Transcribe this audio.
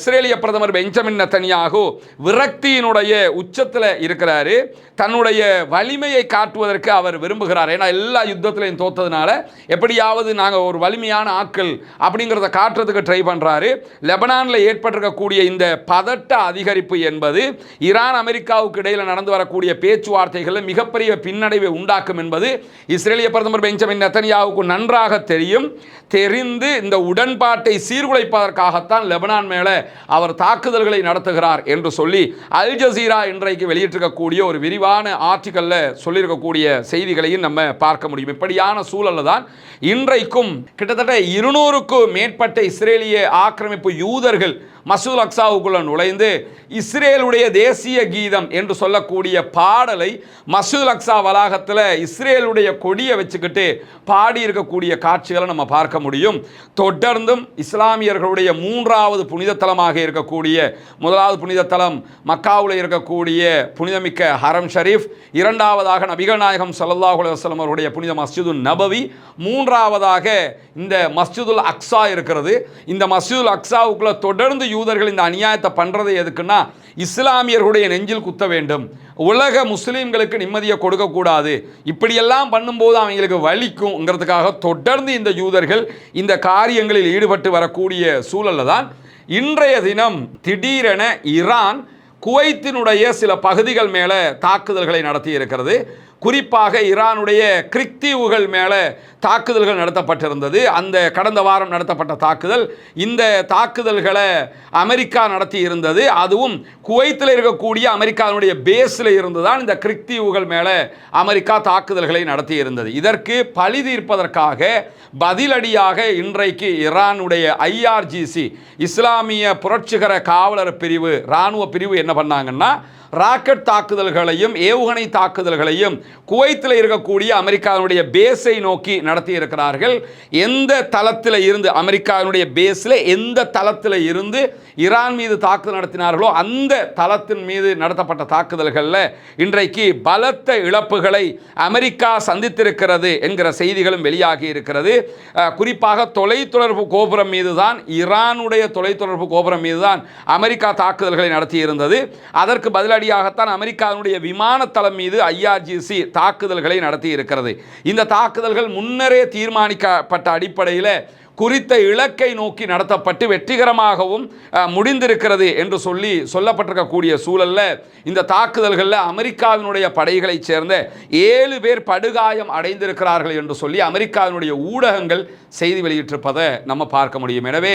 இஸ்ரேலிய பிரதமர் Benjamin Netanyahu விரக்தியினுடைய உச்சத்தில் இருக்கிறாரு. தன்னுடைய வலிமையை காட்டுவதற்கு அவர் விரும்புகிறார். ஏன்னா எல்லா யுத்தத்திலையும் தோத்ததுனால எப்படியாவது நாங்கள் ஒரு வலிமையான ஆட்கள் அப்படிங்கிறத காட்டுறதுக்கு ட்ரை பண்ணுறாரு. லெபனானில் ஏற்பட்டிருக்கக்கூடிய இந்த பதட்ட அதிகரிப்பு என்பது ஈரான் அமெரிக்காவுக்கு இடையில் நடந்து வரக்கூடிய பேச்சுவார்த்தைகளில் மிகப்பெரிய பின்னடைவை உண்டாக்கும் என்பது இஸ்ரேலிய பிரதமர் பெஞ்சமின் நெதன்யாவுக்கு நன்றாக தெரிந்து இந்த உடன்பாட்டை சீர்குலைப்பதற்காகத்தான் லெபனான் மேலே அவர் தாக்குதல்களை நடத்துகிறார் என்று சொல்லி அல் ஜசீரா இன்றைக்கு வெளியிட்டிருக்கக்கூடிய ஒரு விரிவான ஆர்டிக்கல்ல சொல்லியிருக்கக்கூடிய செய்திகளையும் நம்ம பார்க்க முடியும். இப்படியான சூழல்ல தான் இன்றைக்கும் கிட்டத்தட்ட 200க்கும் மேற்பட்ட இஸ்ரேலிய ஆக்கிரமிப்பு யூதர்கள் மசூல் அக்ஸாவுக்குள்ள நுழைந்து இஸ்ரேலுடைய தேசிய கீதம் என்று சொல்லக்கூடிய பாடலை மசூல் அக்ஸா வளாகத்தில் இஸ்ரேலுடைய கொடியை வச்சுக்கிட்டு பாடி இருக்கக்கூடிய காட்சிகளை நம்ம பார்க்க முடியும். தொடர்ந்தும் இஸ்லாமியர்களுடைய 3வது புனித தலமாக இருக்கக்கூடிய முதலாவது புனித தலம் மக்காவில் இருக்கக்கூடிய புனிதமிக்க ஹரம் ஷரீஃப், 2வதாக நபிகள் நாயகம் ஸல்லல்லாஹு அலைஹி வஸல்லம் அவருடைய புனித மஸ்ஜிதுல் நபவி, 3வதாக இந்த மஸ்ஜிதுல் அக்ஸா இருக்கிறது. இந்த மஸ்ஜிதுல் அக்ஸாவுக்குள்ள தொடர்ந்து யூதர்கள் இந்த அநியாயத்தை பண்றது எதுக்குன்னா இஸ்லாமியர்களுடைய நெஞ்சில் குத்த வேண்டும், உலக முஸ்லீம்களுக்கு நிம்மதியை கொடுக்கக்கூடாது, இப்படியெல்லாம் பண்ணும்போது அவங்களுக்கு வலிக்கும்ங்கிறதுக்காக தொடர்ந்து இந்த யூதர்கள் இந்த காரியங்களில் ஈடுபட்டு வரக்கூடிய சூழல்ல தான் இன்றைய தினம் திடீரென ஈரான் குவைத்தினுடைய சில பகுதிகள் மேலே தாக்குதல்களை நடத்தி இருக்கிறது. குறிப்பாக ஈரானுடைய கிரிக் தீவுகள் மேலே தாக்குதல்கள் நடத்தப்பட்டிருந்தது. அந்த கடந்த வாரம் நடத்தப்பட்ட தாக்குதல், இந்த தாக்குதல்களை அமெரிக்கா நடத்தி இருந்தது. அதுவும் குவைத்தில் இருக்கக்கூடிய அமெரிக்காவுடைய பேஸில் இருந்து தான் இந்த கிரிக் தீவுகள் மேலே அமெரிக்கா தாக்குதல்களை நடத்தி இருந்தது. இதற்கு பழி தீர்ப்பதற்காக பதிலடியாக இன்றைக்கு ஈரானுடைய IRGC இஸ்லாமிய புரட்சிகர காவலர் பிரிவு இராணுவ பிரிவு என்ன பண்ணாங்கன்னா ராக்கெட் தாக்குதல்களையும் ஏவுகணை தாக்குதல்களையும் குவைத்தில் இருக்கக்கூடிய அமெரிக்காவுடைய பேஸை நோக்கி நடத்தி இருக்கிறார்கள். எந்த தளத்தில் இருந்து அமெரிக்காவுடைய பேஸில் எந்த தளத்தில் இருந்து ஈரான் மீது தாக்குதல் நடத்தினார்களோ அந்த தளத்தின் மீது நடத்தப்பட்ட தாக்குதல்களில் இன்றைக்கு பலத்த இழப்புகளை அமெரிக்கா சந்தித்திருக்கிறது என்கிற செய்திகளும் வெளியாகி இருக்கிறது. குறிப்பாக தொலைத்தொடர்பு கோபுரம் மீது தான், ஈரானுடைய தொலைத்தொடர்பு கோபுரம் மீது தான் அமெரிக்கா தாக்குதல்களை நடத்தி இருந்தது. அதற்கு பதிலடியாகத்தான் அமெரிக்காவுடைய விமான தளம் மீது IRGC தாக்குதல்களை நடத்தி இருக்கிறது. இந்த தாக்குதல்கள் முன்னரே தீர்மானிக்கப்பட்ட அடிப்படையில் குறித்த இலக்கை நோக்கி நடத்தப்பட்டு வெற்றிகரமாகவும் முடிந்திருக்கிறது என்று சொல்லப்பட்டிருக்கக்கூடிய சூழல்ல இந்த தாக்குதல்களில் அமெரிக்காவினுடைய படைகளைச் சேர்ந்த 7 பேர் படுகாயம் அடைந்திருக்கிறார்கள் என்று சொல்லி அமெரிக்காவினுடைய ஊடகங்கள் செய்தி வெளியிட்டிருப்பதை நம்ம பார்க்க முடியும். எனவே